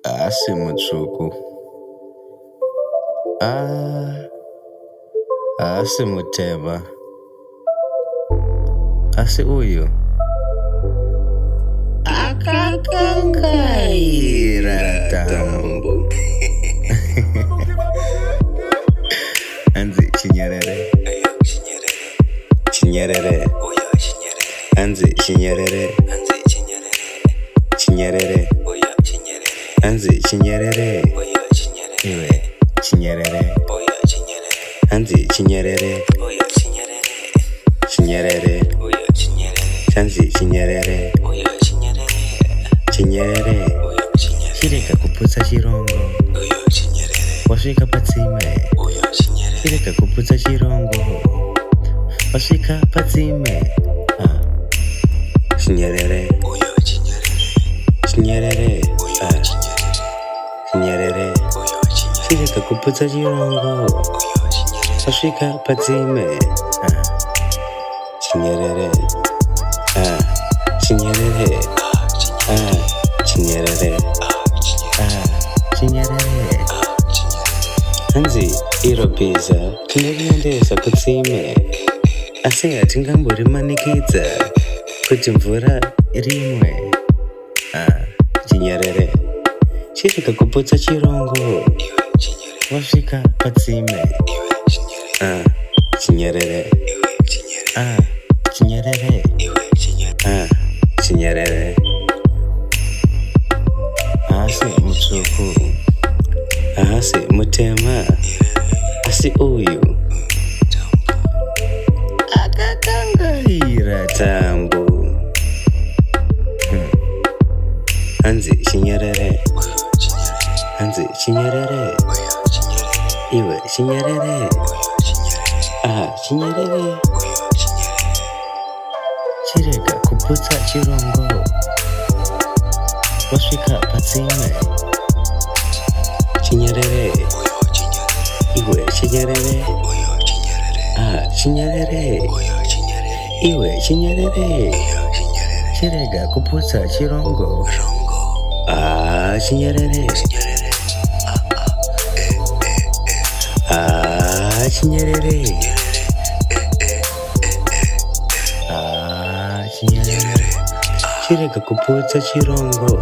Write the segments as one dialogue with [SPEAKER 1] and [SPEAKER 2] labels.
[SPEAKER 1] Asi mutsvuku. Asi mutema. Asi uyu akakangaira tambo. Anzi chinyerere. Chinyerere. Anzi chinyerere. Chinyerere. Anzi chinyerere. Iwe chinyerere. Anzi chinyerere. Chinyerere. Anzi chinyerere. Chinyerere. Chireka kuputsa chirongo. Wasvika patsime. Chireka kuputsa chirongo. Wasvika patsime. Chinyerere. Chinyerere. Chinyerere. Chireka kuputsa chirongo. Wasvika patsime. Chinyerere. Chinyerere. Chinyerere. Chinyerere. Hanzi iro bhiza tinoriendesa kutsime, asi hatingamborimanikidza kuti mvura rimwe. Chinyerere. Chireka kuputsa chirongo. Wasvika patsime. Chinyerere. Chinyerere. Chinyerere. Asi mutsvuku. Asi mutema. Asi uyu akakangaira tambo. Hanzi chinyerere. Hanzi chinyerere. Iwe chinyerere. Chinyerere. Chireka kuputsa chirongo. Wasvika patsime. Chinyerere. Iwe chinyerere. Chinyerere. Iwe chinyerere. Chireka kuputsa chirongo. Chinyerere. Chinyerere. Chinyerere. Chireka kuputsa chirongo.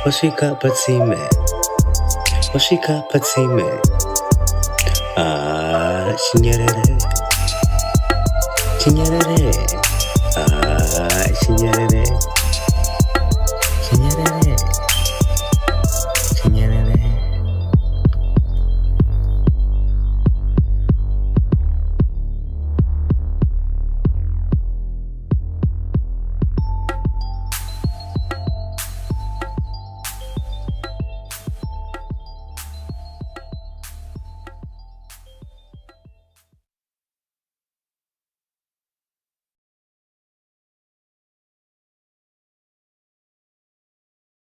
[SPEAKER 1] Wasvika patsime. Wasvika patsime. Chinyerere. Chinyerere. Chinyerere.